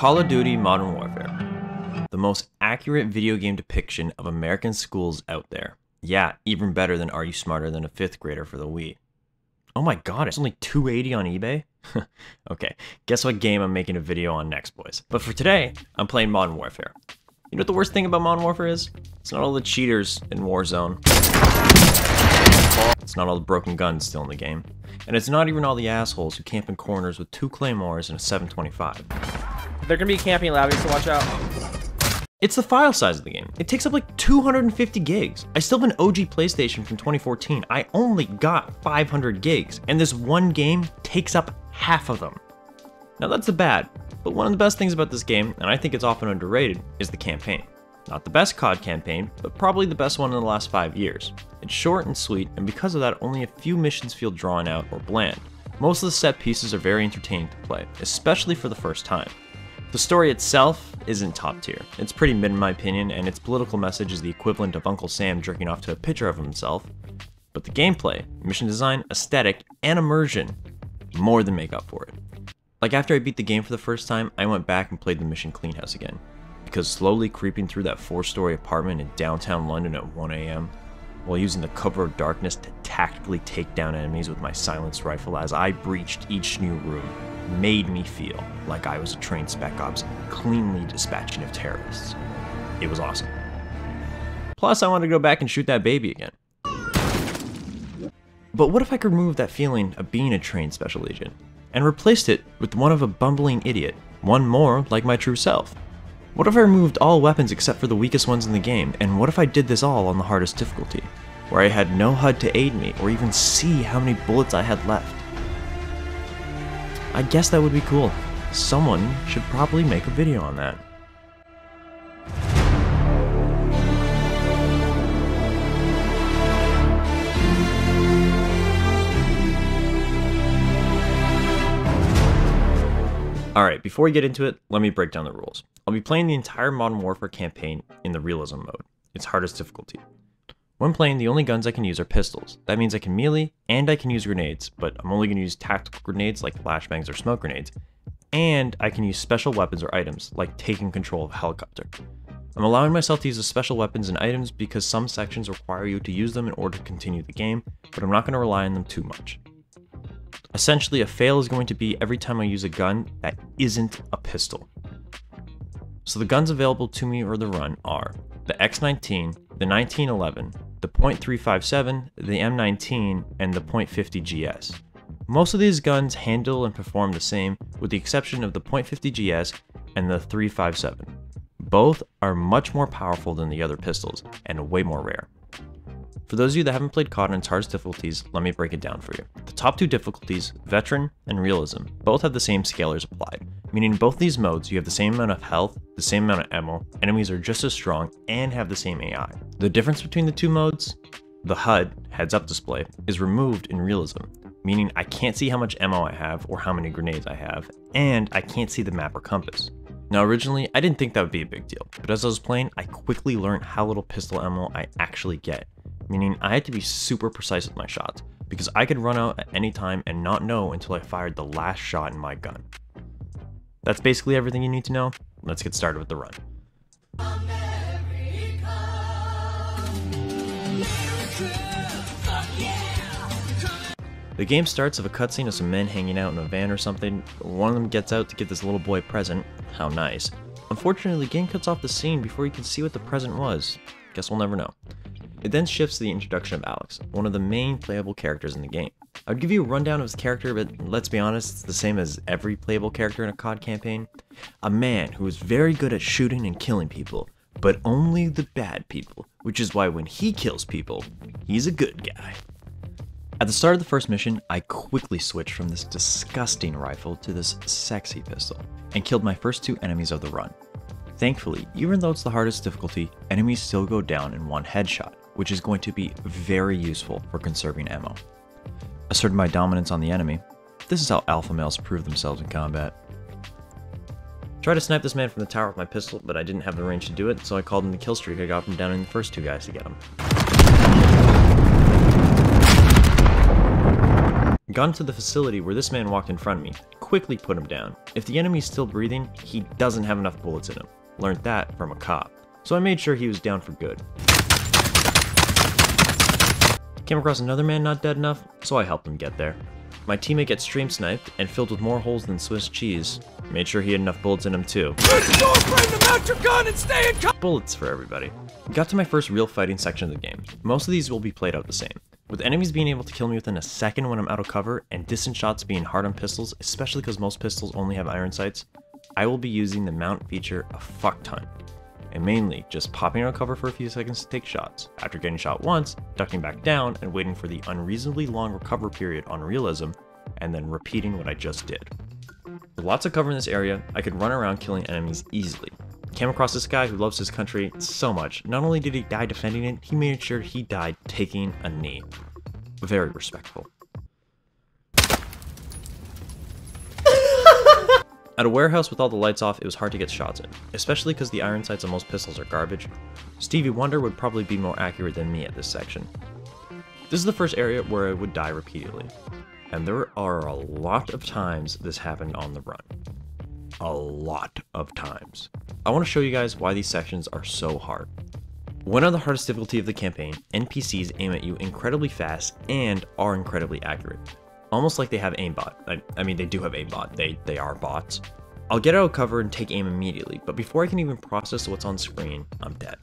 Call of Duty Modern Warfare. The most accurate video game depiction of American schools out there. Yeah, even better than Are You Smarter Than a 5th Grader for the Wii. Oh my god, it's only $280 on eBay? Okay, guess what game I'm making a video on next, boys. But for today, I'm playing Modern Warfare. You know what the worst thing about Modern Warfare is? It's not all the cheaters in Warzone. It's not all the broken guns still in the game. And it's not even all the assholes who camp in corners with 2 claymores and a 725. They're gonna be camping lobbies, so watch out. It's the file size of the game. It takes up like 250 gigs. I still have an OG PlayStation from 2014. I only got 500 gigs, and this one game takes up half of them. Now that's the bad, but one of the best things about this game, and I think it's often underrated, is the campaign. Not the best COD campaign, but probably the best one in the last 5 years. It's short and sweet, and because of that, only a few missions feel drawn out or bland. Most of the set pieces are very entertaining to play, especially for the first time. The story itself isn't top tier. It's pretty mid in my opinion, and its political message is the equivalent of Uncle Sam jerking off to a picture of himself. But the gameplay, mission design, aesthetic, and immersion more than make up for it. Like after I beat the game for the first time, I went back and played the mission clean house again. Because slowly creeping through that 4-story apartment in downtown London at 1 AM, while using the cover of darkness to tactically take down enemies with my silenced rifle as I breached each new room, made me feel like I was a trained Spec Ops cleanly dispatching of terrorists. It was awesome. Plus, I wanted to go back and shoot that baby again. But what if I could remove that feeling of being a trained special agent, and replaced it with one of a bumbling idiot, one more like my true self? What if I removed all weapons except for the weakest ones in the game, and what if I did this all on the hardest difficulty, where I had no HUD to aid me or even see how many bullets I had left? I guess that would be cool. Someone should probably make a video on that. Alright, before we get into it, let me break down the rules. I'll be playing the entire Modern Warfare campaign in the realism mode, its hardest difficulty. When playing, the only guns I can use are pistols. That means I can melee, and I can use grenades, but I'm only going to use tactical grenades like flashbangs or smoke grenades, and I can use special weapons or items, like taking control of a helicopter. I'm allowing myself to use the special weapons and items because some sections require you to use them in order to continue the game, but I'm not going to rely on them too much. Essentially, a fail is going to be every time I use a gun that isn't a pistol. So the guns available to me or the run are the X19, the 1911, the .357, the M19, and the .50 GS. Most of these guns handle and perform the same, with the exception of the .50 GS and the 357. Both are much more powerful than the other pistols, and way more rare. For those of you that haven't played COD in its hardest difficulties, let me break it down for you. The top 2 difficulties, Veteran and Realism, both have the same scalars applied, meaning in both these modes you have the same amount of health, the same amount of ammo, enemies are just as strong, and have the same AI. The difference between the two modes, the HUD, heads-up display, is removed in Realism, meaning I can't see how much ammo I have or how many grenades I have, and I can't see the map or compass. Now originally, I didn't think that would be a big deal, but as I was playing, I quickly learned how little pistol ammo I actually get, meaning I had to be super precise with my shots, because I could run out at any time and not know until I fired the last shot in my gun. That's basically everything you need to know. Let's get started with the run. The game starts with a cutscene of some men hanging out in a van or something. One of them gets out to give this little boy a present. How nice. Unfortunately, the game cuts off the scene before you can see what the present was. Guess we'll never know. It then shifts to the introduction of Alex, one of the main playable characters in the game. I would give you a rundown of his character, but let's be honest, it's the same as every playable character in a COD campaign. A man who is very good at shooting and killing people, but only the bad people, which is why when he kills people, he's a good guy. At the start of the first mission, I quickly switched from this disgusting rifle to this sexy pistol, and killed my first 2 enemies of the run. Thankfully, even though it's the hardest difficulty, enemies still go down in one headshot, which is going to be very useful for conserving ammo. Asserting my dominance on the enemy. This is how alpha males prove themselves in combat. Tried to snipe this man from the tower with my pistol, but I didn't have the range to do it, so I called in the kill streak I got from downing the first 2 guys to get him. Got into the facility where this man walked in front of me, quickly put him down. If the enemy's still breathing, he doesn't have enough bullets in him. Learned that from a cop. So I made sure he was down for good. Came across another man not dead enough, so I helped him get there. My teammate gets stream sniped and filled with more holes than Swiss cheese. Made sure he had enough bullets in him too. Mount your gun and stay in bullets for everybody. Got to my first real fighting section of the game. Most of these will be played out the same. With enemies being able to kill me within a second when I'm out of cover, and distance shots being hard on pistols, especially because most pistols only have iron sights, I will be using the mount feature a fuck ton. And mainly, just popping out of cover for a few seconds to take shots. After getting shot once, ducking back down and waiting for the unreasonably long recover period on realism, and then repeating what I just did. With lots of cover in this area, I could run around killing enemies easily. Came across this guy who loves his country so much. Not only did he die defending it, he made sure he died taking a knee. Very respectful. At a warehouse with all the lights off, it was hard to get shots in, especially because the iron sights on most pistols are garbage. Stevie Wonder would probably be more accurate than me at this section. This is the first area where I would die repeatedly, and there are a lot of times this happened on the run. A lot of times. I want to show you guys why these sections are so hard. One of the hardest difficulty of the campaign, NPCs aim at you incredibly fast and are incredibly accurate. Almost like they have aimbot. I mean, they do have aimbot. They are bots. I'll get out of cover and take aim immediately, but before I can even process what's on screen, I'm dead.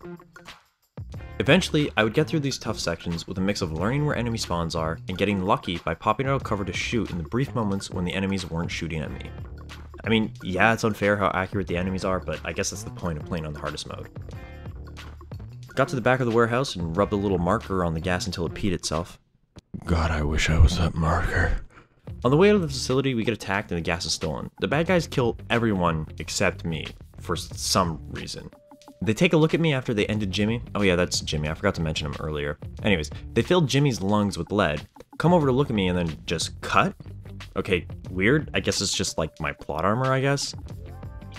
Eventually, I would get through these tough sections with a mix of learning where enemy spawns are and getting lucky by popping out of cover to shoot in the brief moments when the enemies weren't shooting at me. I mean, yeah, it's unfair how accurate the enemies are, but I guess that's the point of playing on the hardest mode. Got to the back of the warehouse and rubbed a little marker on the gas until it peed itself. God, I wish I was that marker. On the way out of the facility, we get attacked and the gas is stolen. The bad guys kill everyone except me, for some reason. They take a look at me after they ended Jimmy. Oh yeah, that's Jimmy, I forgot to mention him earlier. Anyways, they filled Jimmy's lungs with lead, come over to look at me and then just cut? Okay, weird, I guess it's just like my plot armor, I guess?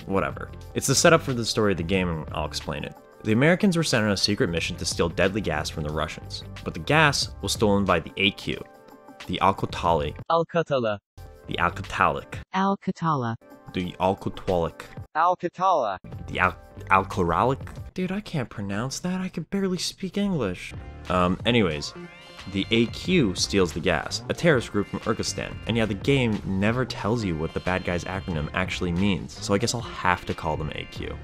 Whatever. It's the setup for the story of the game and I'll explain it. The Americans were sent on a secret mission to steal deadly gas from the Russians, but the gas was stolen by the AQ, the alcoholic. Alcatala. The alcoholic. Alcatala. The alcoholic. Alcatala. The alcoholic? Dude, I can't pronounce that. I can barely speak English. Anyways, the AQ steals the gas, a terrorist group from Kyrgyzstan. And yeah, the game never tells you what the bad guy's acronym actually means, so I guess I'll have to call them AQ.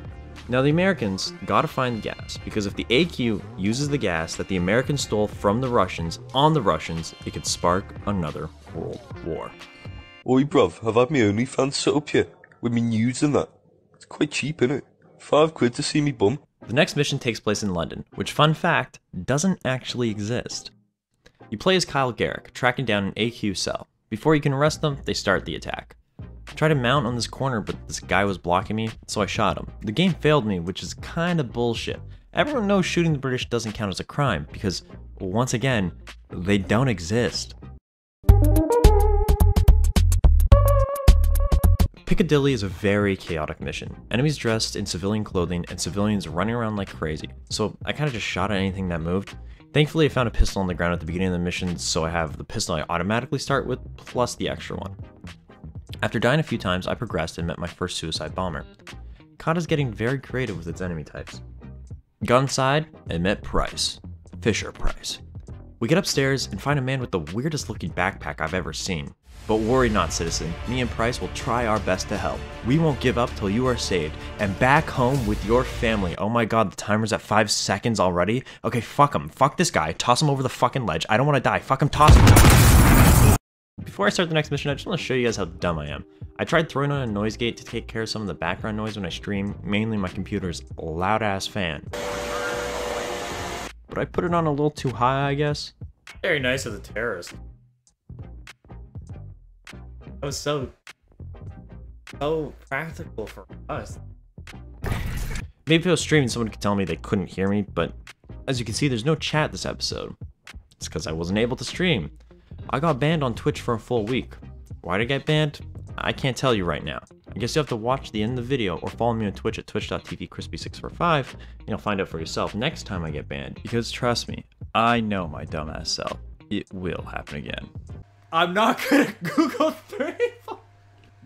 Now the Americans gotta find the gas, because if the AQ uses the gas that the Americans stole from the Russians on the Russians, it could spark another world war. Oi bruv, I've had my OnlyFans set up here, with me nudes and that. It's quite cheap, innit? £5 to see me bum. The next mission takes place in London, which, fun fact, doesn't actually exist. You play as Kyle Garrick, tracking down an AQ cell. Before you can arrest them, they start the attack. I tried to mount on this corner, but this guy was blocking me, so I shot him. The game failed me, which is kinda bullshit. Everyone knows shooting the British doesn't count as a crime, because, once again, they don't exist. Piccadilly is a very chaotic mission. Enemies dressed in civilian clothing and civilians running around like crazy, so I kinda just shot at anything that moved. Thankfully I found a pistol on the ground at the beginning of the mission, so I have the pistol I automatically start with, plus the extra one. After dying a few times, I progressed and met my first suicide bomber. COD is getting very creative with its enemy types. Got inside and met Price. Fisher Price. We get upstairs and find a man with the weirdest looking backpack I've ever seen. But worry not, citizen. Me and Price will try our best to help. We won't give up till you are saved and back home with your family. Oh my god, the timer's at 5 seconds already? Okay, fuck him. Fuck this guy. Toss him over the fucking ledge. I don't want to die. Fuck him. Toss him. Before I start the next mission, I just want to show you guys how dumb I am. I tried throwing on a noise gate to take care of some of the background noise when I stream, mainly my computer's loud ass fan. But I put it on a little too high, I guess. Very nice of the terrorist. That was so practical for us. Maybe if I was streaming, someone could tell me they couldn't hear me, but as you can see, there's no chat this episode. It's because I wasn't able to stream. I got banned on Twitch for a full week. Why did I get banned? I can't tell you right now. I guess you have to watch the end of the video or follow me on Twitch at twitch.tv crispy645 and you'll find out for yourself next time I get banned. Because trust me, I know my dumbass self. It will happen again. I'm not gonna Google 34.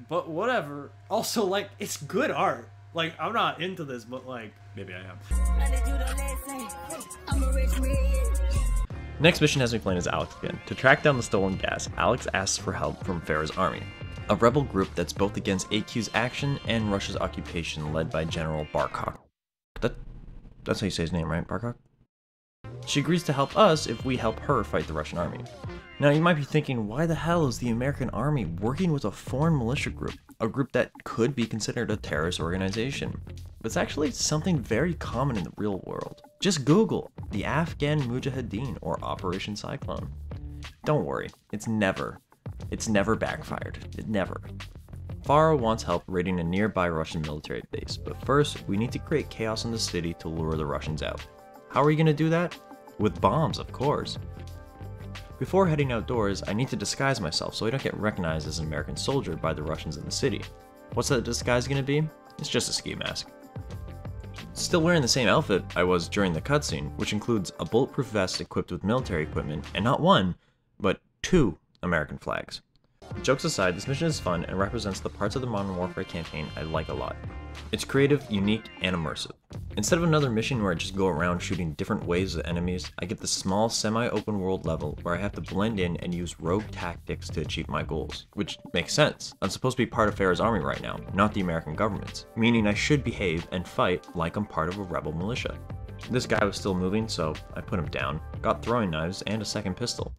But whatever. Also, like, it's good art. Like, I'm not into this, but like, maybe I am. Next mission has me playing as Alex again. To track down the stolen gas, Alex asks for help from Farah's army, a rebel group that's both against AQ's action and Russia's occupation led by General Barkok. That's how you say his name, right? Barkok? She agrees to help us if we help her fight the Russian army. Now you might be thinking, why the hell is the American army working with a foreign militia group? A group that could be considered a terrorist organization. But it's actually something very common in the real world. Just Google the Afghan Mujahideen or Operation Cyclone. Don't worry, it's never backfired. It never. Farah wants help raiding a nearby Russian military base, but first we need to create chaos in the city to lure the Russians out. How are we gonna do that? With bombs, of course. Before heading outdoors, I need to disguise myself so I don't get recognized as an American soldier by the Russians in the city. What's that disguise gonna be? It's just a ski mask. Still wearing the same outfit I was during the cutscene, which includes a bulletproof vest equipped with military equipment, and not one, but 2 American flags. Jokes aside, this mission is fun and represents the parts of the Modern Warfare campaign I like a lot. It's creative, unique, and immersive. Instead of another mission where I just go around shooting different waves of enemies, I get this small semi-open world level where I have to blend in and use rogue tactics to achieve my goals. Which makes sense. I'm supposed to be part of Farah's army right now, not the American government's, meaning I should behave and fight like I'm part of a rebel militia. This guy was still moving, so I put him down, got throwing knives and a second pistol.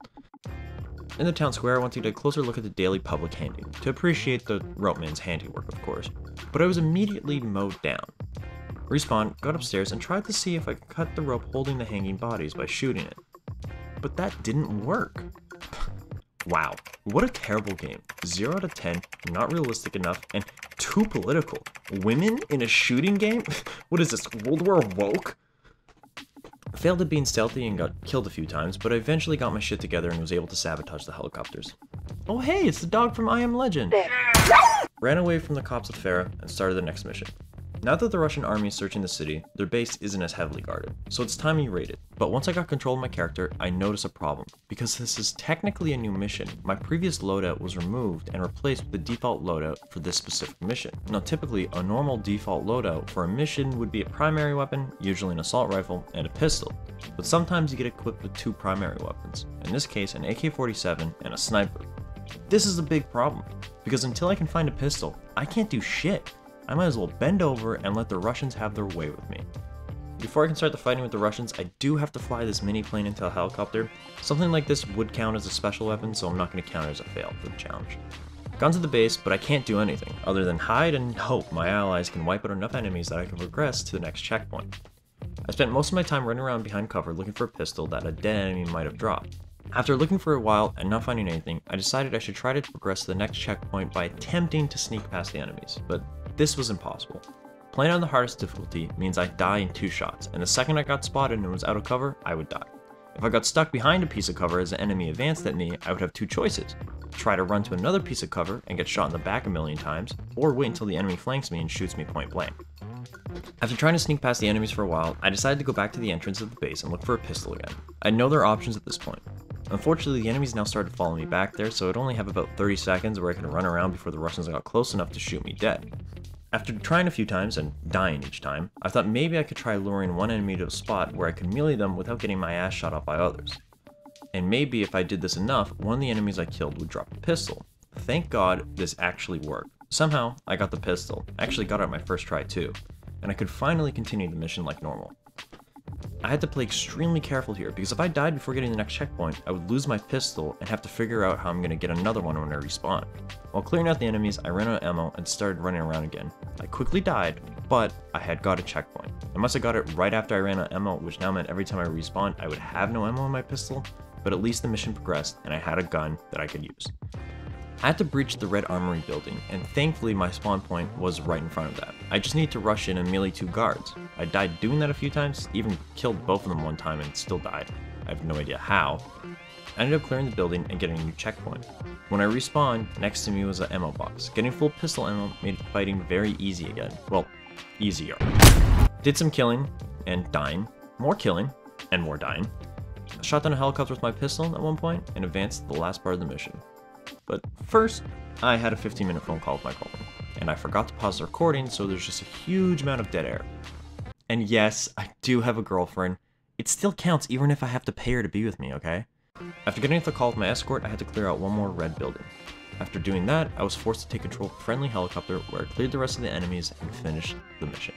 In the town square, I wanted to get a closer look at the daily public handing, to appreciate the ropeman's handiwork, of course, but I was immediately mowed down. Respawned, got upstairs, and tried to see if I could cut the rope holding the hanging bodies by shooting it. But that didn't work. Wow, what a terrible game. 0 out of 10, not realistic enough, and too political. Women in a shooting game? What is this, World War Woke? I failed at being stealthy and got killed a few times, but I eventually got my shit together and was able to sabotage the helicopters. Oh hey, it's the dog from I Am Legend! Ran away from the cops of Farah and started the next mission. Now that the Russian army is searching the city, their base isn't as heavily guarded, so it's time you raid it. But once I got control of my character, I noticed a problem. Because this is technically a new mission, my previous loadout was removed and replaced with the default loadout for this specific mission. Now typically, a normal default loadout for a mission would be a primary weapon, usually an assault rifle, and a pistol. But sometimes you get equipped with 2 primary weapons, in this case an AK-47 and a sniper. This is a big problem, because until I can find a pistol, I can't do shit. I might as well bend over and let the Russians have their way with me. Before I can start the fighting with the Russians, I do have to fly this mini plane into a helicopter. Something like this would count as a special weapon, so I'm not going to count it as a fail for the challenge. Gone to the base, but I can't do anything, other than hide and hope my allies can wipe out enough enemies that I can progress to the next checkpoint. I spent most of my time running around behind cover looking for a pistol that a dead enemy might have dropped. After looking for a while and not finding anything, I decided I should try to progress to the next checkpoint by attempting to sneak past the enemies, but this was impossible. Playing on the hardest difficulty means I die in 2 shots, and the second I got spotted and was out of cover, I would die. If I got stuck behind a piece of cover as an enemy advanced at me, I would have 2 choices. Try to run to another piece of cover and get shot in the back a million times, or wait until the enemy flanks me and shoots me point blank. After trying to sneak past the enemies for a while, I decided to go back to the entrance of the base and look for a pistol again. I had no other options at this point. Unfortunately, the enemies now started following me back there, so I'd only have about 30 seconds where I could run around before the Russians got close enough to shoot me dead. After trying a few times and dying each time, I thought maybe I could try luring one enemy to a spot where I could melee them without getting my ass shot off by others. And maybe if I did this enough, one of the enemies I killed would drop a pistol. Thank God this actually worked. Somehow, I got the pistol, actually got it my first try too, and I could finally continue the mission like normal. I had to play extremely careful here, because if I died before getting the next checkpoint, I would lose my pistol and have to figure out how I'm going to get another one when I respawn. While clearing out the enemies, I ran out of ammo and started running around again. I quickly died, but I had got a checkpoint. I must have got it right after I ran out of ammo, which now meant every time I respawned, I would have no ammo in my pistol, but at least the mission progressed and I had a gun that I could use. I had to breach the red armory building, and thankfully my spawn point was right in front of that. I just need to rush in and melee 2 guards. I died doing that a few times, even killed both of them one time and still died. I have no idea how. I ended up clearing the building and getting a new checkpoint. When I respawned, next to me was an ammo box. Getting full pistol ammo made fighting very easy again. Well, easier. Did some killing, and dying. More killing, and more dying. I shot down a helicopter with my pistol at one point, and advanced to the last part of the mission. But first, I had a 15-minute phone call with my girlfriend, and I forgot to pause the recording, so there's just a huge amount of dead air. And yes, I do have a girlfriend. It still counts even if I have to pay her to be with me, okay? After getting off the call with my escort, I had to clear out one more red building. After doing that, I was forced to take control of a friendly helicopter where I cleared the rest of the enemies and finished the mission.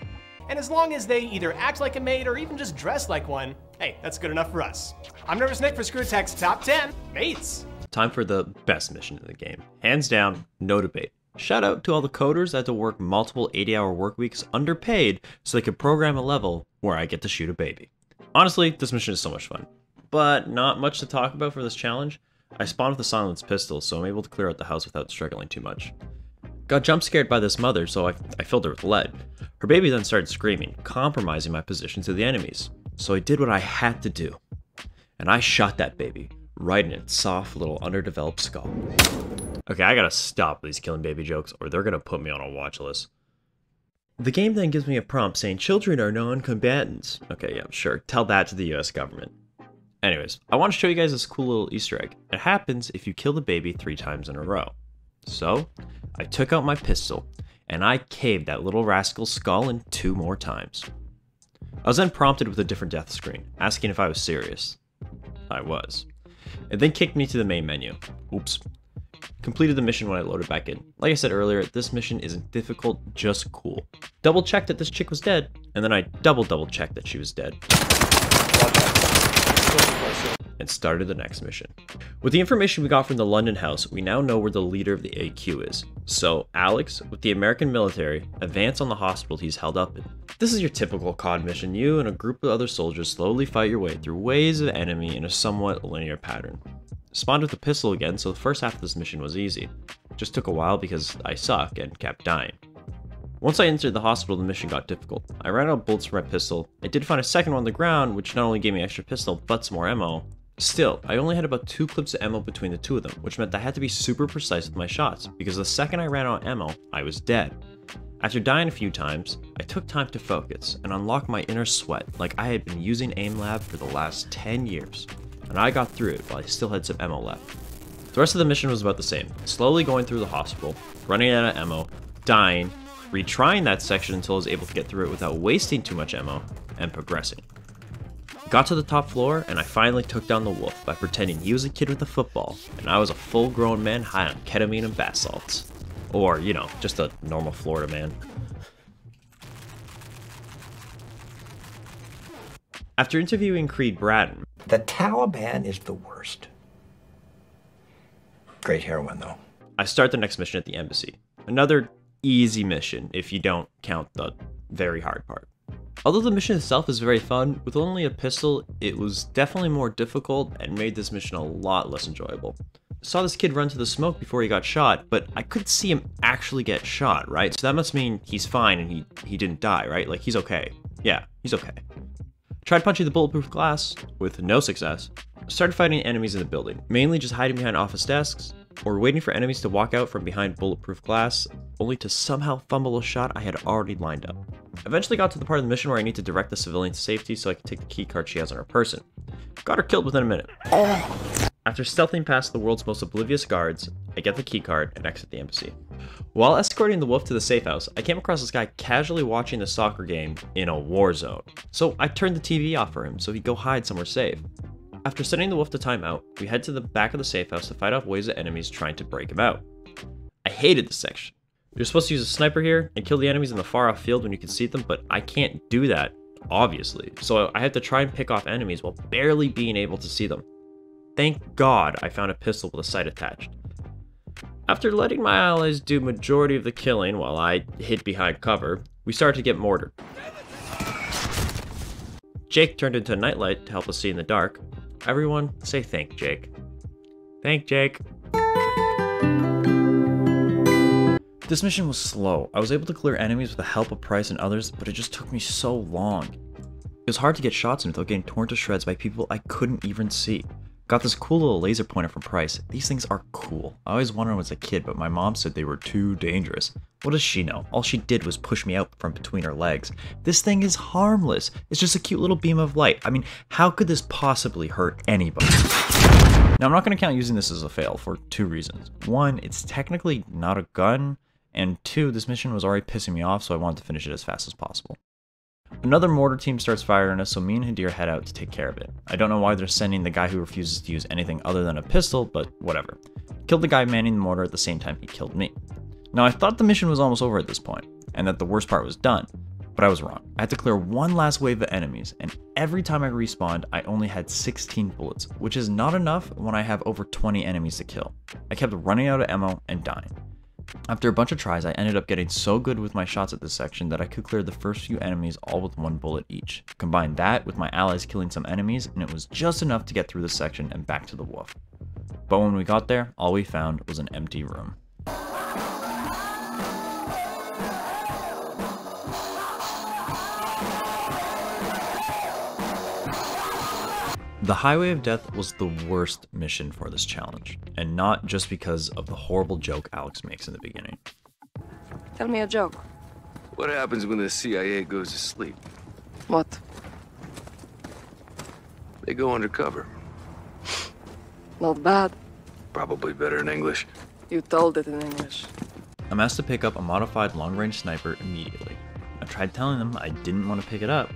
And as long as they either act like a maid or even just dress like one, hey, that's good enough for us. I'm Nervous Nick for Screw Attack's Top 10 Mates. Time for the best mission in the game. Hands down, no debate. Shout out to all the coders that had to work multiple 80-hour work weeks underpaid so they could program a level where I get to shoot a baby. Honestly, this mission is so much fun. But not much to talk about for this challenge. I spawned with a silenced pistol, so I'm able to clear out the house without struggling too much. Got jump scared by this mother, so I filled her with lead. Her baby then started screaming, compromising my position to the enemies. So I did what I had to do. And I shot that baby, right in its soft little underdeveloped skull. Okay, I gotta stop these killing baby jokes, or they're gonna put me on a watch list. The game then gives me a prompt saying children are non-combatants. Okay, yeah, sure, tell that to the US government. Anyways, I want to show you guys this cool little Easter egg. It happens if you kill the baby 3 times in a row. So, I took out my pistol, and I caved that little rascal's skull in 2 more times. I was then prompted with a different death screen, asking if I was serious. I was. It then kicked me to the main menu. Oops. Completed the mission when I loaded back in. Like I said earlier, this mission isn't difficult, just cool. Double checked that this chick was dead, and then I double checked that she was dead. And started the next mission. With the information we got from the London house, we now know where the leader of the AQ is. So Alex, with the American military, advance on the hospital he's held up in. This is your typical COD mission. You and a group of other soldiers slowly fight your way through waves of enemy in a somewhat linear pattern. Spawned with a pistol again, so the first half of this mission was easy. Just took a while because I suck and kept dying. Once I entered the hospital, the mission got difficult. I ran out of bullets from my pistol. I did find a second one on the ground, which not only gave me extra pistol, but some more ammo. Still, I only had about 2 clips of ammo between the 2 of them, which meant I had to be super precise with my shots, because the second I ran out of ammo, I was dead. After dying a few times, I took time to focus and unlock my inner sweat like I had been using AimLab for the last 10 years. And I got through it while I still had some ammo left. The rest of the mission was about the same, slowly going through the hospital, running out of ammo, dying, retrying that section until I was able to get through it without wasting too much ammo, and progressing. Got to the top floor, and I finally took down the wolf by pretending he was a kid with a football, and I was a full-grown man high on ketamine and bath salts. Or, you know, just a normal Florida man. After interviewing Creed Bratton, the Taliban is the worst. Great heroin, though. I start the next mission at the embassy. Another easy mission, if you don't count the very hard part. Although the mission itself is very fun, with only a pistol, it was definitely more difficult and made this mission a lot less enjoyable. Saw this kid run to the smoke before he got shot, but I couldn't see him actually get shot, right? So that must mean he's fine and he didn't die, right? Like, he's okay. Yeah, he's okay. Tried punching the bulletproof glass, with no success. Started fighting enemies in the building, mainly just hiding behind office desks, or waiting for enemies to walk out from behind bulletproof glass, only to somehow fumble a shot I had already lined up. Eventually got to the part of the mission where I need to direct the civilian to safety so I can take the keycard she has on her person. Got her killed within a minute. After stealthing past the world's most oblivious guards, I get the keycard and exit the embassy. While escorting the wolf to the safe house, I came across this guy casually watching the soccer game in a war zone. So I turned the TV off for him so he'd go hide somewhere safe. After sending the wolf to timeout, we head to the back of the safe house to fight off waves of enemies trying to break him out. I hated this section. You're supposed to use a sniper here and kill the enemies in the far off field when you can see them, but I can't do that, obviously. So I have to try and pick off enemies while barely being able to see them. Thank God I found a pistol with a sight attached. After letting my allies do majority of the killing while I hid behind cover, we started to get mortared. Jake turned into a nightlight to help us see in the dark. Everyone, say thank Jake. Thank Jake. This mission was slow. I was able to clear enemies with the help of Price and others, but it just took me so long. It was hard to get shots in without getting torn to shreds by people I couldn't even see. Got this cool little laser pointer from Price. These things are cool. I always wanted them as a kid, but my mom said they were too dangerous. What does she know? All she did was push me out from between her legs. This thing is harmless. It's just a cute little beam of light. I mean, how could this possibly hurt anybody? Now I'm not going to count using this as a fail for two reasons. One, it's technically not a gun, and two, this mission was already pissing me off, so I wanted to finish it as fast as possible. Another mortar team starts firing us, so me and Hadir head out to take care of it. I don't know why they're sending the guy who refuses to use anything other than a pistol, but whatever. Killed the guy manning the mortar at the same time he killed me. Now I thought the mission was almost over at this point, and that the worst part was done, but I was wrong. I had to clear one last wave of enemies, and every time I respawned, I only had 16 bullets, which is not enough when I have over 20 enemies to kill. I kept running out of ammo and dying. After a bunch of tries, I ended up getting so good with my shots at this section that I could clear the first few enemies all with one bullet each. Combine that with my allies killing some enemies, and it was just enough to get through this section and back to the wolf. But when we got there, all we found was an empty room. The Highway of Death was the worst mission for this challenge, and not just because of the horrible joke Alex makes in the beginning. Tell me a joke. What happens when the CIA goes to sleep? What? They go undercover. Not bad. Probably better in English. You told it in English. I'm asked to pick up a modified long-range sniper immediately. I tried telling them I didn't want to pick it up,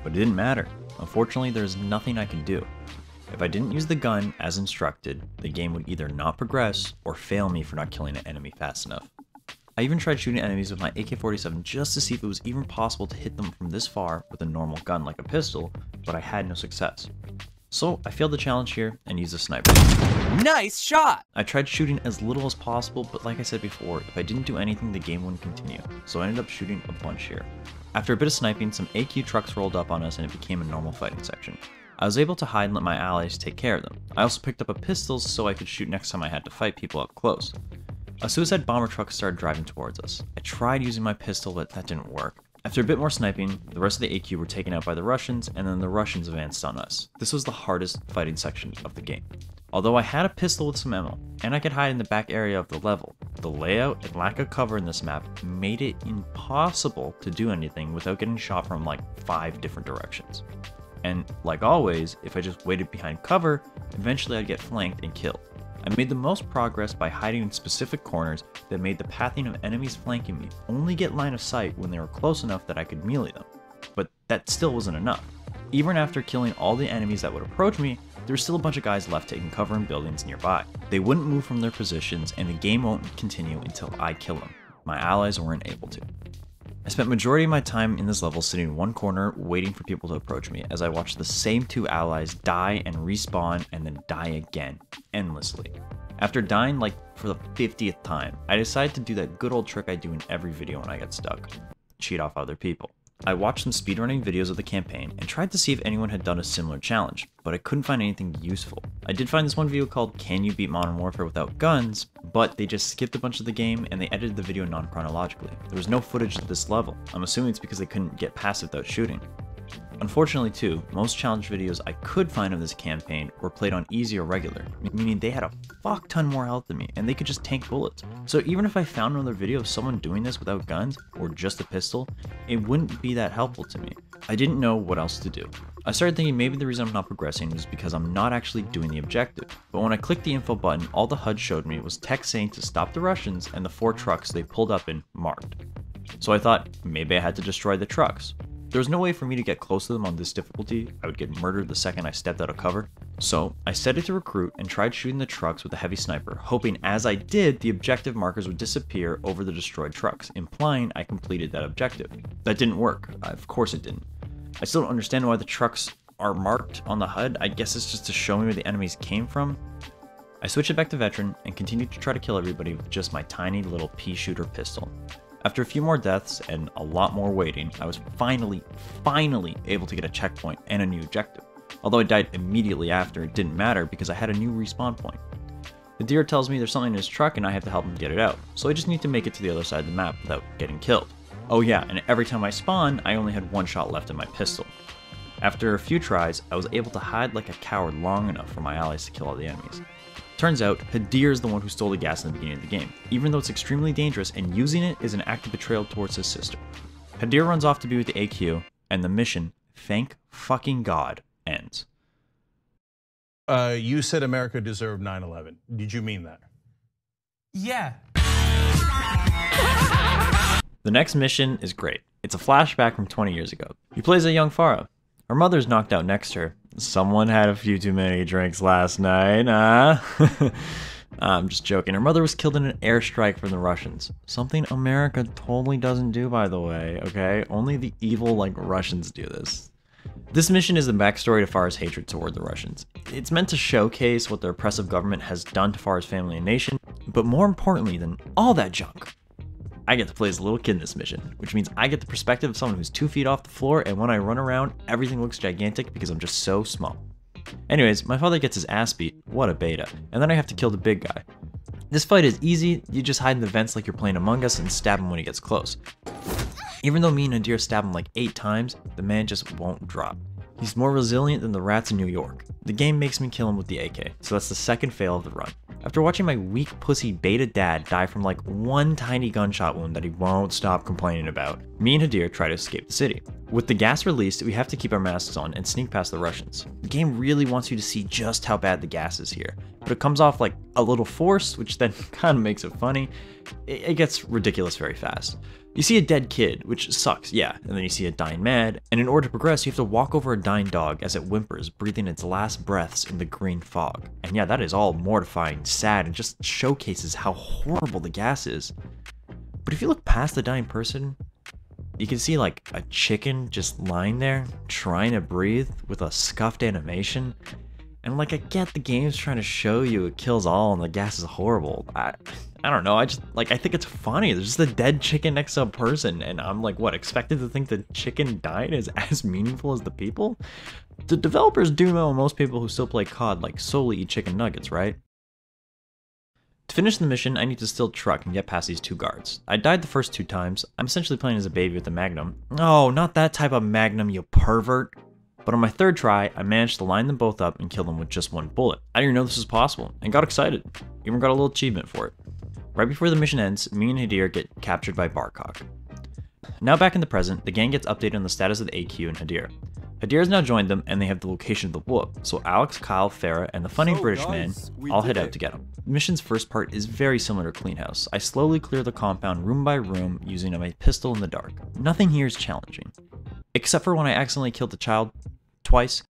but it didn't matter. Unfortunately, there's nothing I can do. If I didn't use the gun as instructed, the game would either not progress or fail me for not killing an enemy fast enough. I even tried shooting enemies with my AK-47 just to see if it was even possible to hit them from this far with a normal gun like a pistol, but I had no success. So I failed the challenge here and used a sniper. Nice shot! I tried shooting as little as possible, but like I said before, if I didn't do anything, the game wouldn't continue, so I ended up shooting a bunch here. After a bit of sniping, some AQ trucks rolled up on us and it became a normal fighting section. I was able to hide and let my allies take care of them. I also picked up a pistol so I could shoot next time I had to fight people up close. A suicide bomber truck started driving towards us. I tried using my pistol, but that didn't work. After a bit more sniping, the rest of the AQ were taken out by the Russians, and then the Russians advanced on us. This was the hardest fighting section of the game. Although I had a pistol with some ammo, and I could hide in the back area of the level, the layout and lack of cover in this map made it impossible to do anything without getting shot from like 5 different directions. And like always, if I just waited behind cover, eventually I'd get flanked and killed. I made the most progress by hiding in specific corners that made the pathing of enemies flanking me only get line of sight when they were close enough that I could melee them. But that still wasn't enough. Even after killing all the enemies that would approach me, there was still a bunch of guys left taking cover in buildings nearby. They wouldn't move from their positions and the game won't continue until I kill them. My allies weren't able to. I spent majority of my time in this level sitting in one corner waiting for people to approach me as I watched the same 2 allies die and respawn and then die again, endlessly. After dying like for the 50th time, I decided to do that good old trick I do in every video when I get stuck. Cheat off other people. I watched some speedrunning videos of the campaign and tried to see if anyone had done a similar challenge, but I couldn't find anything useful. I did find this one video called Can You Beat Modern Warfare Without Guns, but they just skipped a bunch of the game and they edited the video non-chronologically. There was no footage at this level. I'm assuming it's because they couldn't get past it without shooting. Unfortunately too, most challenge videos I could find of this campaign were played on easy or regular, meaning they had a fuck ton more health than me and they could just tank bullets. So even if I found another video of someone doing this without guns or just a pistol, it wouldn't be that helpful to me. I didn't know what else to do. I started thinking maybe the reason I'm not progressing is because I'm not actually doing the objective. But when I clicked the info button, all the HUD showed me was text saying to stop the Russians and the 4 trucks they pulled up in marked. So I thought maybe I had to destroy the trucks. There was no way for me to get close to them on this difficulty. I would get murdered the second I stepped out of cover. So I set it to recruit and tried shooting the trucks with a heavy sniper, hoping as I did, the objective markers would disappear over the destroyed trucks, implying I completed that objective. That didn't work. Of course it didn't. I still don't understand why the trucks are marked on the HUD. I guess it's just to show me where the enemies came from. I switched it back to veteran and continued to try to kill everybody with just my tiny little pea shooter pistol. After a few more deaths and a lot more waiting, I was finally able to get a checkpoint and a new objective. Although I died immediately after, it didn't matter because I had a new respawn point. The deer tells me there's something in his truck and I have to help him get it out, so I just need to make it to the other side of the map without getting killed. Oh yeah, and every time I spawn, I only had 1 shot left in my pistol. After a few tries, I was able to hide like a coward long enough for my allies to kill all the enemies. Turns out, Hadir is the one who stole the gas in the beginning of the game, even though it's extremely dangerous and using it is an act of betrayal towards his sister. Hadir runs off to be with the AQ, and the mission, thank fucking God, ends. You said America deserved 9/11. Did you mean that? Yeah. The next mission is great. It's a flashback from 20 years ago. You play as a young Farah. Her mother's knocked out next to her. Someone had a few too many drinks last night, I'm just joking. Her mother was killed in an airstrike from the Russians. Something America totally doesn't do, by the way, okay? Only the evil, Russians do this. This mission is the backstory to Farah's hatred toward the Russians. It's meant to showcase what the oppressive government has done to Farah's family and nation, but more importantly than all that junk, I get to play as a little kid in this mission, which means I get the perspective of someone who's 2 feet off the floor, and when I run around, everything looks gigantic because I'm just so small. Anyways, my father gets his ass beat, what a beta, and then I have to kill the big guy. This fight is easy, you just hide in the vents like you're playing Among Us and stab him when he gets close. Even though me and Nadir stab him like 8 times, the man just won't drop. He's more resilient than the rats in New York. The game makes me kill him with the AK, so that's the second fail of the run. After watching my weak pussy beta dad die from one tiny gunshot wound that he won't stop complaining about, me and Hadir try to escape the city. With the gas released, we have to keep our masks on and sneak past the Russians. The game really wants you to see just how bad the gas is here, but it comes off a little forced, which then kind of makes it funny. It gets ridiculous very fast. You see a dead kid, which sucks, yeah, and then you see a dying man, and in order to progress, you have to walk over a dying dog as it whimpers, breathing its last breaths in the green fog. And yeah, that is all mortifying, sad, and just showcases how horrible the gas is. But if you look past the dying person, you can see a chicken just lying there, trying to breathe with a scuffed animation. And I get the game's trying to show you it kills all and the gas is horrible. I don't know, I think it's funny. There's just a dead chicken next to a person, and I'm expected to think the chicken dying is as meaningful as the people? The developers do know most people who still play COD solely eat chicken nuggets, right? To finish the mission, I need to steal truck and get past these 2 guards. I died the first 2 times. I'm essentially playing as a baby with a magnum. Oh, not that type of magnum, you pervert. But on my 3rd try, I managed to line them both up and kill them with just 1 bullet. I didn't even know this was possible, and got excited. Even got a little achievement for it. Right before the mission ends, me and Hadir get captured by Barcock. Now back in the present, the gang gets updated on the status of the AQ and Hadir. Hadir has now joined them, and they have the location of the wolf, so Alex, Kyle, Farah, and the funny British man all head out to get him. The mission's first part is very similar to Clean House. I slowly clear the compound room by room using my pistol in the dark. Nothing here is challenging, except for when I accidentally killed the child twice,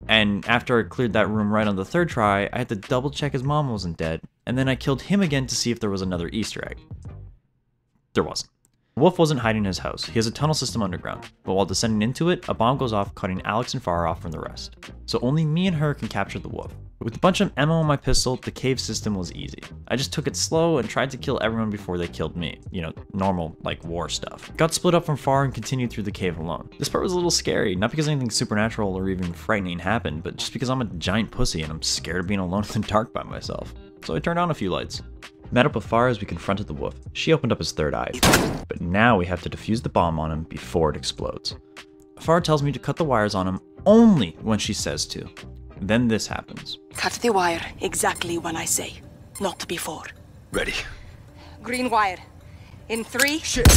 and after I cleared that room right on the 3rd try, I had to double check his mom wasn't dead, and then I killed him again to see if there was another Easter egg. There wasn't. Wolf wasn't hiding in his house. He has a tunnel system underground, but while descending into it, a bomb goes off, cutting Alex and Farah off from the rest. So only me and her can capture the wolf. With a bunch of ammo on my pistol, the cave system was easy. I just took it slow and tried to kill everyone before they killed me. You know, normal, war stuff. Got split up from Farah and continued through the cave alone. This part was a little scary, not because anything supernatural or even frightening happened, but just because I'm a giant pussy and I'm scared of being alone in the dark by myself. So I turned on a few lights. Met up with Farah as we confronted the wolf. She opened up his 3rd eye, but now we have to defuse the bomb on him before it explodes. Farah tells me to cut the wires on him only when she says to. Then this happens. Cut the wire exactly when I say, not before. Ready. Green wire. In 3. Shit.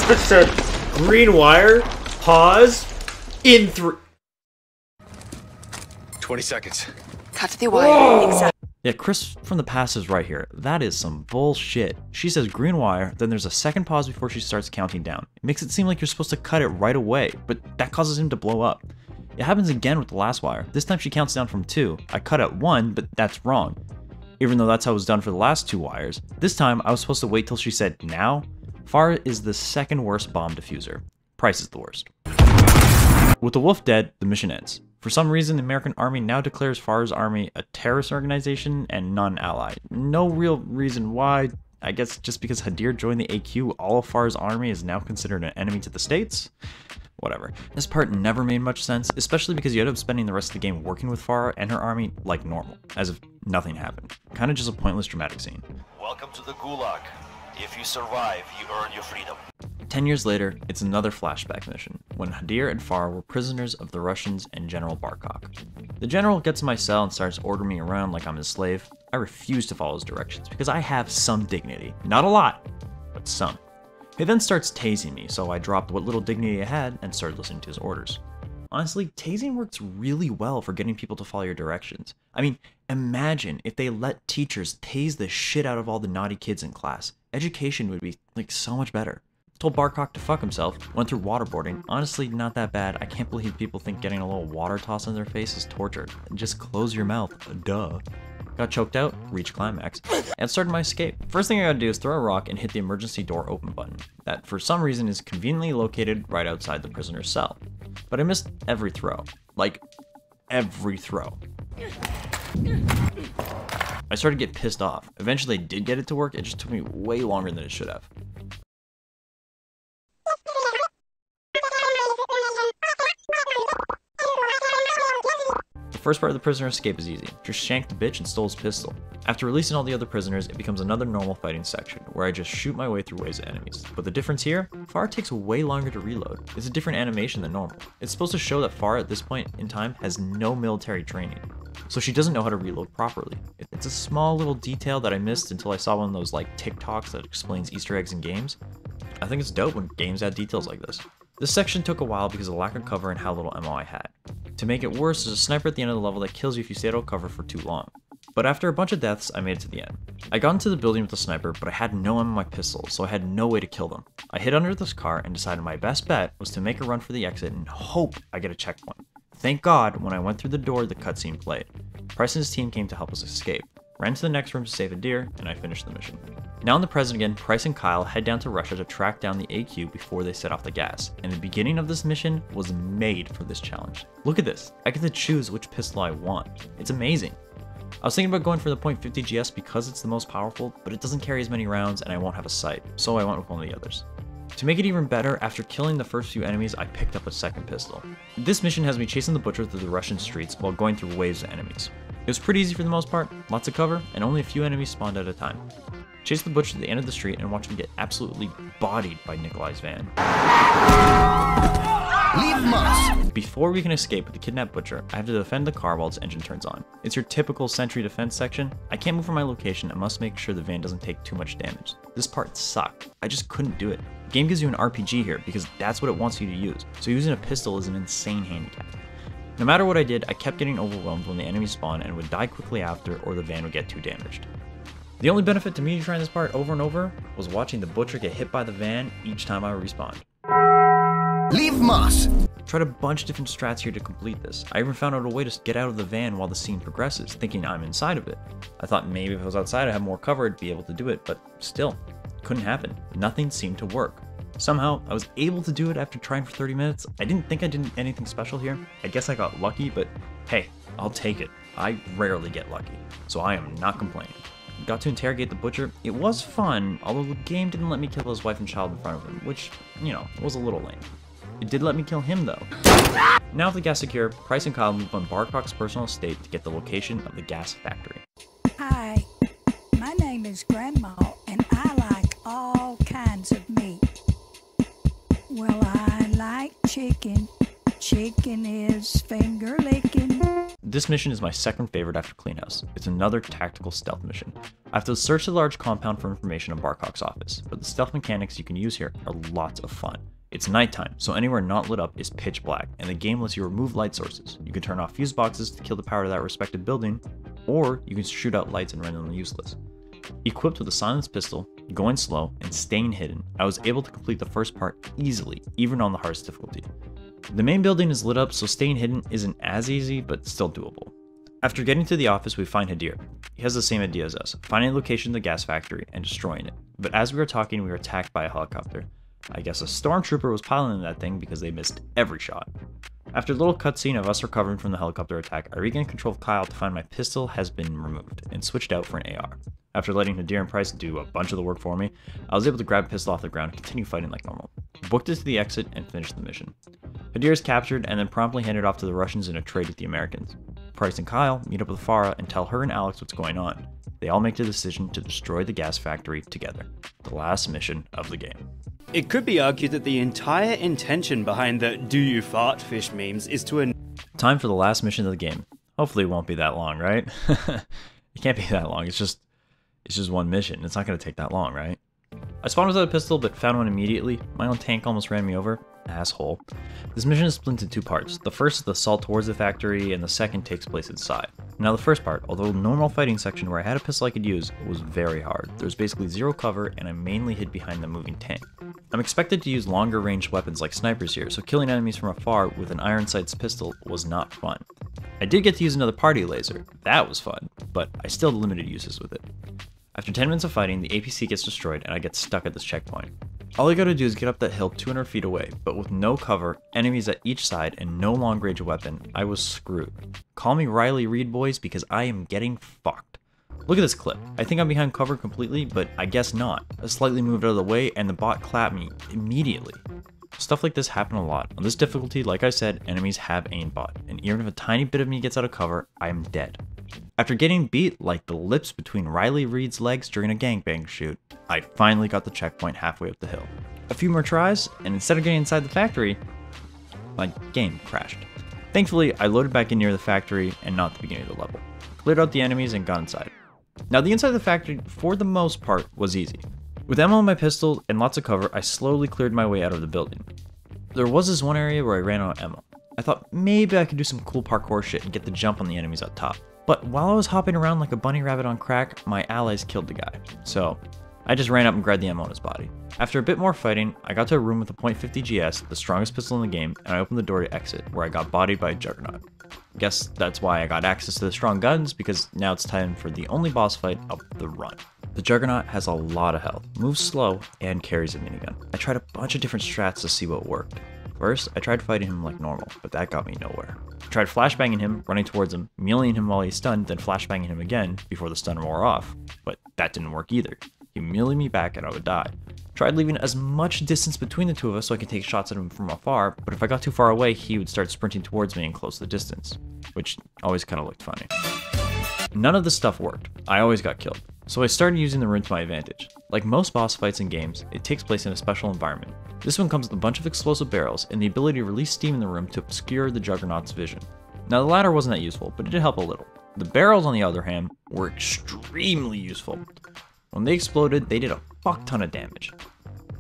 Switch to green wire. Pause. In 3. 20 seconds. Cut the wire exactly. Yeah, Chris from the past is right here. That is some bullshit. She says green wire, then there's a second pause before she starts counting down. It makes it seem like you're supposed to cut it right away, but that causes him to blow up. It happens again with the last wire. This time she counts down from 2. I cut at 1, but that's wrong. Even though that's how it was done for the last 2 wires. This time I was supposed to wait till she said now. Farah is the 2nd worst bomb diffuser. Price is the worst. With the wolf dead, the mission ends. For some reason, the American army now declares Farah's army a terrorist organization and non-ally. No real reason why. I guess just because Hadir joined the AQ, all of Farah's army is now considered an enemy to the States? Whatever. This part never made much sense, especially because you end up spending the rest of the game working with Farah and her army like normal, as if nothing happened. Kinda just a pointless dramatic scene. Welcome to the Gulag. If you survive, you earn your freedom. 10 years later, it's another flashback mission, when Hadir and Farah were prisoners of the Russians and General Barcock. The general gets in my cell and starts ordering me around like I'm his slave. I refuse to follow his directions because I have some dignity. Not a lot, but some. He then starts tasing me, so I dropped what little dignity I had and started listening to his orders. Honestly, tasing works really well for getting people to follow your directions. I mean, imagine if they let teachers tase the shit out of all the naughty kids in class. Education would be, like, so much better. Told Barcock to fuck himself, went through waterboarding. Honestly, not that bad. I can't believe people think getting a little water tossed in their face is torture. Just close your mouth, duh. Got choked out, reached climax, and started my escape. First thing I gotta do is throw a rock and hit the emergency door open button, that for some reason is conveniently located right outside the prisoner's cell. But I missed every throw. Like, every throw. I started to get pissed off. Eventually I did get it to work, it just took me way longer than it should have. The first part of the prisoner escape is easy. Just shanked the bitch and stole his pistol. After releasing all the other prisoners, it becomes another normal fighting section, where I just shoot my way through waves of enemies. But the difference here, Farah takes way longer to reload. It's a different animation than normal. It's supposed to show that Farah at this point in time has no military training, so she doesn't know how to reload properly. It's a small little detail that I missed until I saw one of those like TikToks that explains Easter eggs in games. I think it's dope when games add details like this. This section took a while because of the lack of cover and how little ammo I had. To make it worse, there's a sniper at the end of the level that kills you if you stay out of cover for too long. But after a bunch of deaths, I made it to the end. I got into the building with the sniper, but I had no ammo in my pistol, so I had no way to kill them. I hid under this car and decided my best bet was to make a run for the exit and hope I get a checkpoint. Thank God, when I went through the door, the cutscene played. Price and his team came to help us escape. Ran to the next room to save a deer, and I finished the mission. Now in the present again, Price and Kyle head down to Russia to track down the AQ before they set off the gas, and the beginning of this mission was made for this challenge. Look at this, I get to choose which pistol I want. It's amazing. I was thinking about going for the .50 GS because it's the most powerful, but it doesn't carry as many rounds and I won't have a sight, so I went with one of the others. To make it even better, after killing the first few enemies, I picked up a second pistol. This mission has me chasing the butcher through the Russian streets while going through waves of enemies. It was pretty easy for the most part, lots of cover, and only a few enemies spawned at a time. Chase the butcher to the end of the street and watch him get absolutely bodied by Nikolai's van. Leave must! Before we can escape with the kidnapped butcher, I have to defend the car while its engine turns on. It's your typical sentry defense section. I can't move from my location and must make sure the van doesn't take too much damage. This part sucked. I just couldn't do it. The game gives you an RPG here because that's what it wants you to use, so using a pistol is an insane handicap. No matter what I did, I kept getting overwhelmed when the enemies spawned and would die quickly after or the van would get too damaged. The only benefit to me trying this part over and over was watching the butcher get hit by the van each time I respawned. Leave must! Tried a bunch of different strats here to complete this. I even found out a way to get out of the van while the scene progresses, thinking I'm inside of it. I thought maybe if I was outside I'd have more cover, I'd be able to do it, but still, couldn't happen. Nothing seemed to work. Somehow, I was able to do it after trying for 30 minutes. I didn't think I did anything special here. I guess I got lucky, but hey, I'll take it. I rarely get lucky, so I am not complaining. Got to interrogate the butcher. It was fun, although the game didn't let me kill his wife and child in front of him, which, you know, was a little lame. It did let me kill him though. Now with the gas secure, Price and Kyle move on Barcock's personal estate to get the location of the gas factory. Hi, my name is Grandma, and I like all kinds of meat. Well, I like chicken. Chicken is finger licking. This mission is my second favorite after Cleanhouse. It's another tactical stealth mission. I have to search the large compound for information on Barcock's office, but the stealth mechanics you can use here are lots of fun. It's nighttime, so anywhere not lit up is pitch black, and the game lets you remove light sources. You can turn off fuse boxes to kill the power to that respective building, or you can shoot out lights and render them useless. Equipped with a silenced pistol, going slow, and staying hidden, I was able to complete the first part easily, even on the hardest difficulty. The main building is lit up, so staying hidden isn't as easy, but still doable. After getting to the office, we find Hadir. He has the same idea as us, finding the location of the gas factory and destroying it. But as we were talking, we were attacked by a helicopter. I guess a stormtrooper was piloting that thing because they missed every shot. After a little cutscene of us recovering from the helicopter attack, I regained control of Kyle to find my pistol has been removed and switched out for an AR. After letting Hadir and Price do a bunch of the work for me, I was able to grab a pistol off the ground and continue fighting like normal. Booked it to the exit and finished the mission. Hadir is captured and then promptly handed off to the Russians in a trade with the Americans. Price and Kyle meet up with Farah and tell her and Alex what's going on. They all make the decision to destroy the gas factory together. The last mission of the game. It could be argued that the entire intention behind the "do you fart fish" memes is to Time for the last mission of the game. Hopefully it won't be that long, right? It can't be that long, it's just one mission. It's not going to take that long, right? I spawned without a pistol, but found one immediately. My own tank almost ran me over. asshole. This mission is split into two parts. The first is the assault towards the factory, and the second takes place inside. Now the first part, although the normal fighting section where I had a pistol I could use, was very hard. There was basically zero cover, and I mainly hid behind the moving tank. I'm expected to use longer ranged weapons like snipers here, so killing enemies from afar with an iron sights pistol was not fun. I did get to use another party laser. That was fun, but I still had limited uses with it. After 10 minutes of fighting, the APC gets destroyed and I get stuck at this checkpoint. All I gotta do is get up that hill 200 feet away, but with no cover, enemies at each side, and no long range weapon, I was screwed. Call me Riley Reid, boys, because I am getting fucked. Look at this clip. I think I'm behind cover completely, but I guess not. I slightly moved out of the way and the bot clapped me immediately. Stuff like this happen a lot. On this difficulty, like I said, enemies have aimbot, and even if a tiny bit of me gets out of cover, I am dead. After getting beat like the lips between Riley Reid's legs during a gangbang shoot, I finally got the checkpoint halfway up the hill. A few more tries, and instead of getting inside the factory, my game crashed. Thankfully, I loaded back in near the factory and not the beginning of the level. Cleared out the enemies and got inside. Now the inside of the factory, for the most part, was easy. With ammo on my pistol and lots of cover, I slowly cleared my way out of the building. There was this one area where I ran out of ammo. I thought maybe I could do some cool parkour shit and get the jump on the enemies up top. But while I was hopping around like a bunny rabbit on crack, my allies killed the guy. So I just ran up and grabbed the ammo on his body. After a bit more fighting, I got to a room with a .50 GS, the strongest pistol in the game, and I opened the door to exit, where I got bodied by a Juggernaut. Guess that's why I got access to the strong guns, because now it's time for the only boss fight of the run. The Juggernaut has a lot of health, moves slow, and carries a minigun. I tried a bunch of different strats to see what worked. First, I tried fighting him like normal, but that got me nowhere. I tried flashbanging him, running towards him, meleeing him while he's stunned, then flashbanging him again before the stun wore off, but that didn't work either. He meleeed me back and I would die. Tried leaving as much distance between the two of us so I could take shots at him from afar, but if I got too far away, he would start sprinting towards me and close the distance, which always kind of looked funny. None of this stuff worked. I always got killed. So I started using the rune to my advantage. Like most boss fights in games, it takes place in a special environment. This one comes with a bunch of explosive barrels and the ability to release steam in the room to obscure the Juggernaut's vision. Now the latter wasn't that useful, but it did help a little. The barrels, on the other hand, were extremely useful. When they exploded, they did a fuck ton of damage.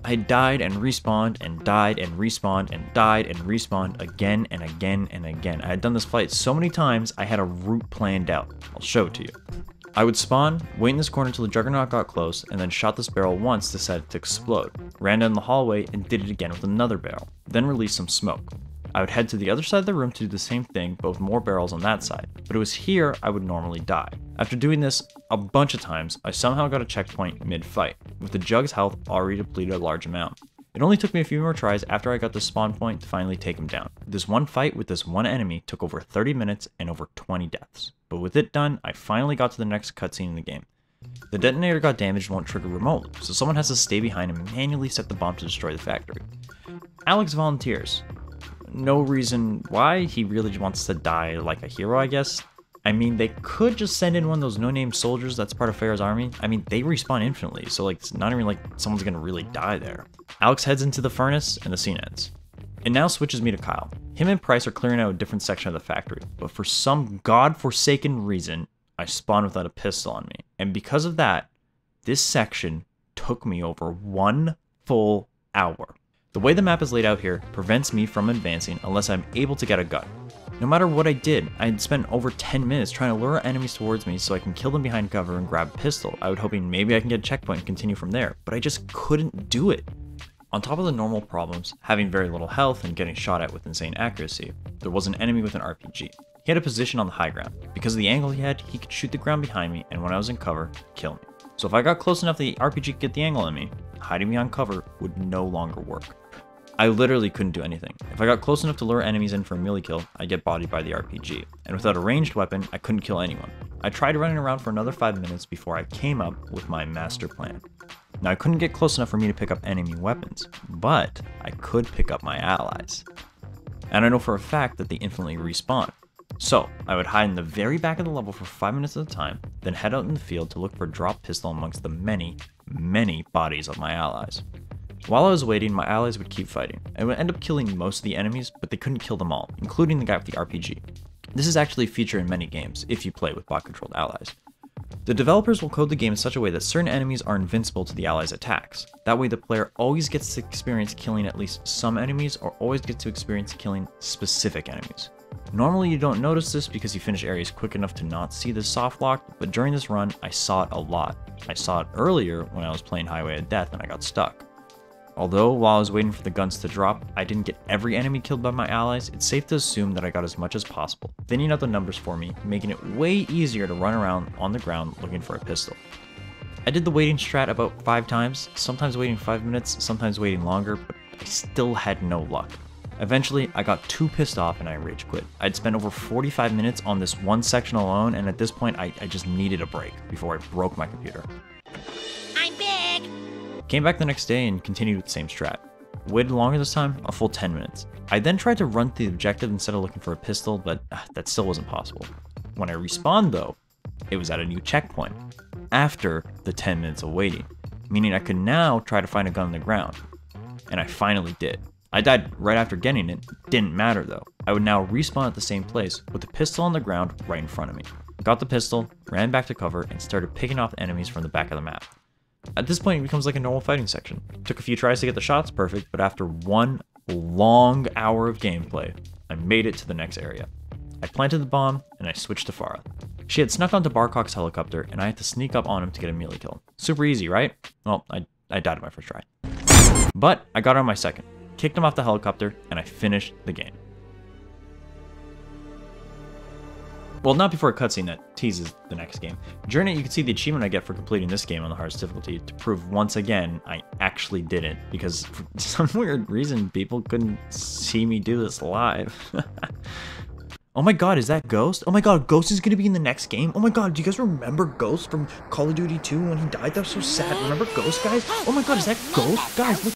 I died and respawned and died and respawned and died and respawned again and again and again. I had done this fight so many times, I had a route planned out. I'll show it to you. I would spawn, wait in this corner until the Juggernaut got close, and then shot this barrel once to set it to explode. Ran down the hallway and did it again with another barrel, then released some smoke. I would head to the other side of the room to do the same thing, but with more barrels on that side. But it was here I would normally die. After doing this a bunch of times, I somehow got a checkpoint mid-fight, with the Jug's health already depleted a large amount. It only took me a few more tries after I got the spawn point to finally take him down. This one fight with this one enemy took over 30 minutes and over 20 deaths. But with it done, I finally got to the next cutscene in the game. The detonator got damaged and won't trigger remotely, so someone has to stay behind and manually set the bomb to destroy the factory. Alex volunteers. No reason why, he really just wants to die like a hero, I guess. I mean, they could just send in one of those no-name soldiers that's part of Farah's army. I mean, they respawn infinitely, so like it's not even like someone's gonna really die there. Alex heads into the furnace and the scene ends. It now switches me to Kyle. Him and Price are clearing out a different section of the factory, but for some godforsaken reason, I spawned without a pistol on me. And because of that, this section took me over 1 full hour. The way the map is laid out here prevents me from advancing unless I'm able to get a gun. No matter what I did, I had spent over 10 minutes trying to lure enemies towards me so I can kill them behind cover and grab a pistol. I was hoping maybe I can get a checkpoint and continue from there, but I just couldn't do it. On top of the normal problems, having very little health and getting shot at with insane accuracy, there was an enemy with an RPG. He had a position on the high ground. Because of the angle he had, he could shoot the ground behind me, and when I was in cover, kill me. So if I got close enough the RPG could get the angle on me, hiding behind cover would no longer work. I literally couldn't do anything. If I got close enough to lure enemies in for a melee kill, I'd get bodied by the RPG. And without a ranged weapon, I couldn't kill anyone. I tried running around for another 5 minutes before I came up with my master plan. Now I couldn't get close enough for me to pick up enemy weapons, but I could pick up my allies. And I know for a fact that they infinitely respawn. So I would hide in the very back of the level for 5 minutes at a time, then head out in the field to look for a drop pistol amongst the many, many bodies of my allies. While I was waiting, my allies would keep fighting. I would end up killing most of the enemies, but they couldn't kill them all, including the guy with the RPG. This is actually a feature in many games, if you play with bot-controlled allies. The developers will code the game in such a way that certain enemies are invincible to the allies' attacks. That way the player always gets to experience killing at least some enemies or always gets to experience killing specific enemies. Normally you don't notice this because you finish areas quick enough to not see the soft lock, but during this run I saw it a lot. I saw it earlier when I was playing Hiway of Death and I got stuck. Although while I was waiting for the guns to drop, I didn't get every enemy killed by my allies, it's safe to assume that I got as much as possible, thinning out the numbers for me, making it way easier to run around on the ground looking for a pistol. I did the waiting strat about 5 times, sometimes waiting 5 minutes, sometimes waiting longer, but I still had no luck. Eventually, I got too pissed off and I rage quit. I'd spent over 45 minutes on this one section alone, and at this point I just needed a break before I broke my computer. I'm big! Came back the next day and continued with the same strat. Waited longer this time, a full 10 minutes. I then tried to run through the objective instead of looking for a pistol, but that still wasn't possible. When I respawned though, it was at a new checkpoint, after the 10 minutes of waiting, meaning I could now try to find a gun on the ground. And I finally did. I died right after getting it, didn't matter though. I would now respawn at the same place with the pistol on the ground right in front of me. Got the pistol, ran back to cover, and started picking off enemies from the back of the map. At this point, it becomes like a normal fighting section. Took a few tries to get the shots perfect, but after one long hour of gameplay, I made it to the next area. I planted the bomb, and I switched to Farah. She had snuck onto Barcock's helicopter, and I had to sneak up on him to get a melee kill. Super easy, right? Well, I died at my first try. But I got her on my second, kicked him off the helicopter, and I finished the game. Well, not before a cutscene that teases the next game. During it, you can see the achievement I get for completing this game on the hardest difficulty to prove once again I actually did it, because for some weird reason people couldn't see me do this live. Oh my god, is that Ghost? Oh my god, Ghost is gonna be in the next game? Oh my god, do you guys remember Ghost from Call of Duty 2 when he died? That was so sad. Remember Ghost, guys? Oh my god, is that Ghost? Guys, look.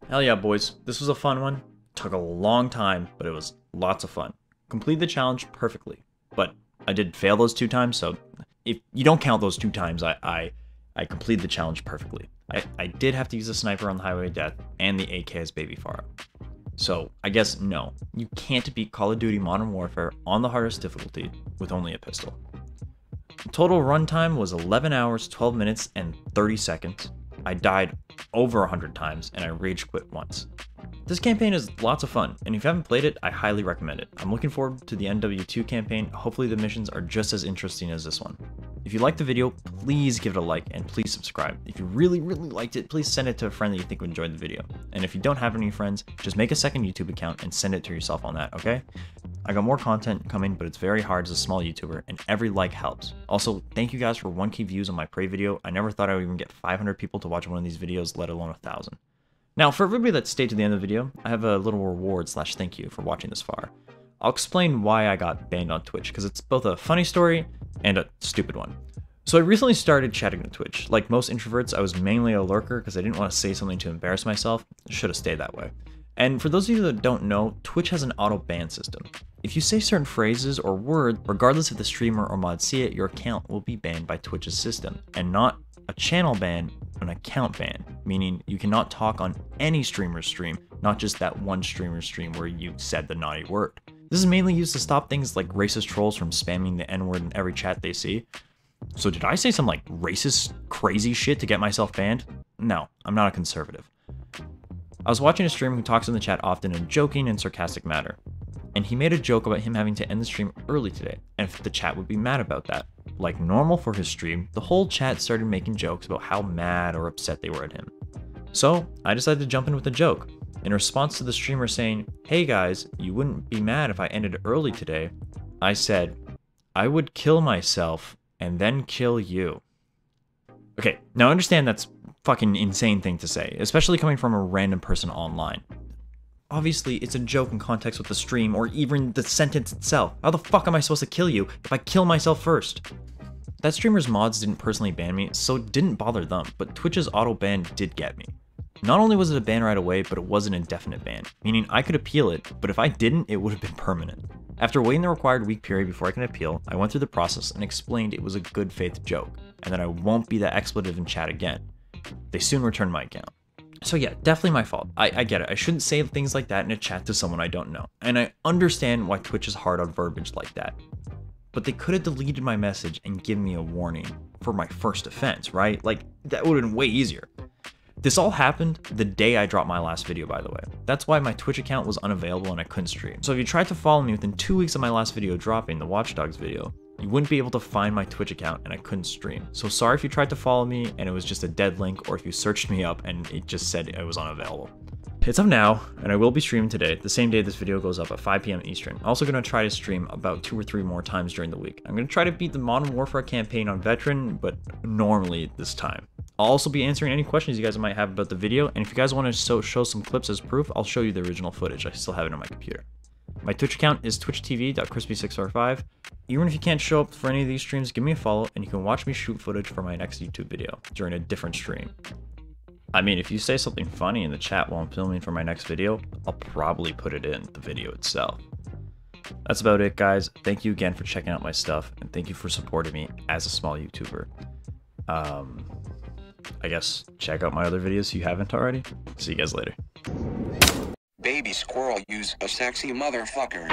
Hell yeah, boys. This was a fun one. Took a long time, but it was lots of fun. Completed the challenge perfectly. But I did fail those 2 times, so if you don't count those 2 times, I completed the challenge perfectly. I did have to use a sniper on the Hiway of Death and the AK as Baby Farah. So I guess no, you can't beat Call of Duty Modern Warfare on the hardest difficulty with only a pistol. Total runtime was 11 hours, 12 minutes, and 30 seconds. I died over 100 times, and I rage quit once. This campaign is lots of fun, and if you haven't played it, I highly recommend it. I'm looking forward to the NW2 campaign. Hopefully the missions are just as interesting as this one. If you liked the video, please give it a like, and please subscribe. If you really liked it, please send it to a friend that you think would enjoy the video. And if you don't have any friends, just make a second YouTube account and send it to yourself on that, okay? I got more content coming, but it's very hard as a small YouTuber, and every like helps. Also, thank you guys for 1K views on my Prey video. I never thought I would even get 500 people to watch one of these videos, let alone 1,000. Now, for everybody that stayed to the end of the video, I have a little reward / thank you for watching this far. I'll explain why I got banned on Twitch, because it's both a funny story and a stupid one. So I recently started chatting to Twitch. Like most introverts, I was mainly a lurker because I didn't want to say something to embarrass myself. Should have stayed that way. And for those of you that don't know, Twitch has an auto ban system. If you say certain phrases or words, regardless if the streamer or mod see it, your account will be banned by Twitch's system, and not a channel ban, an account ban, meaning you cannot talk on any streamer's stream, not just that one streamer's stream where you said the naughty word. This is mainly used to stop things like racist trolls from spamming the N-word in every chat they see. So did I say some like racist, crazy shit to get myself banned? No, I'm not a conservative. I was watching a streamer who talks in the chat often in a joking and sarcastic manner, and he made a joke about him having to end the stream early today, and if the chat would be mad about that. Like normal for his stream, the whole chat started making jokes about how mad or upset they were at him. So I decided to jump in with a joke. In response to the streamer saying, "Hey guys, you wouldn't be mad if I ended early today," I said, "I would kill myself and then kill you." Okay, now I understand that's fucking insane thing to say, especially coming from a random person online. Obviously, it's a joke in context with the stream or even the sentence itself. How the fuck am I supposed to kill you if I kill myself first? That streamer's mods didn't personally ban me, so it didn't bother them, but Twitch's auto ban did get me. Not only was it a ban right away, but it was an indefinite ban, meaning I could appeal it, but if I didn't, it would have been permanent. After waiting the required week period before I can appeal, I went through the process and explained it was a good faith joke, and that I won't be that expletive in chat again. They soon returned my account. So yeah, definitely my fault. I get it. I shouldn't say things like that in a chat to someone I don't know. And I understand why Twitch is hard on verbiage like that. But they could have deleted my message and given me a warning for my first offense, right? Like, that would have been way easier. This all happened the day I dropped my last video, by the way. That's why my Twitch account was unavailable and I couldn't stream. So if you tried to follow me within 2 weeks of my last video dropping, the Watch Dogs video, you wouldn't be able to find my Twitch account and I couldn't stream. So sorry if you tried to follow me and it was just a dead link, or if you searched me up and it just said it was unavailable. It's up now, and I will be streaming today, the same day this video goes up at 5 p.m. Eastern. I'm also going to try to stream about 2 or 3 more times during the week. I'm going to try to beat the Modern Warfare campaign on Veteran, but normally this time. I'll also be answering any questions you guys might have about the video, and if you guys want to show some clips as proof, I'll show you the original footage. I still have it on my computer. My Twitch account is twitchtv.crispy645. Even if you can't show up for any of these streams, give me a follow, and you can watch me shoot footage for my next YouTube video during a different stream. I mean, if you say something funny in the chat while I'm filming for my next video, I'll probably put it in the video itself. That's about it, guys. Thank you again for checking out my stuff, and thank you for supporting me as a small YouTuber. I guess check out my other videos if you haven't already. See you guys later. Baby squirrel, use a sexy motherfucker.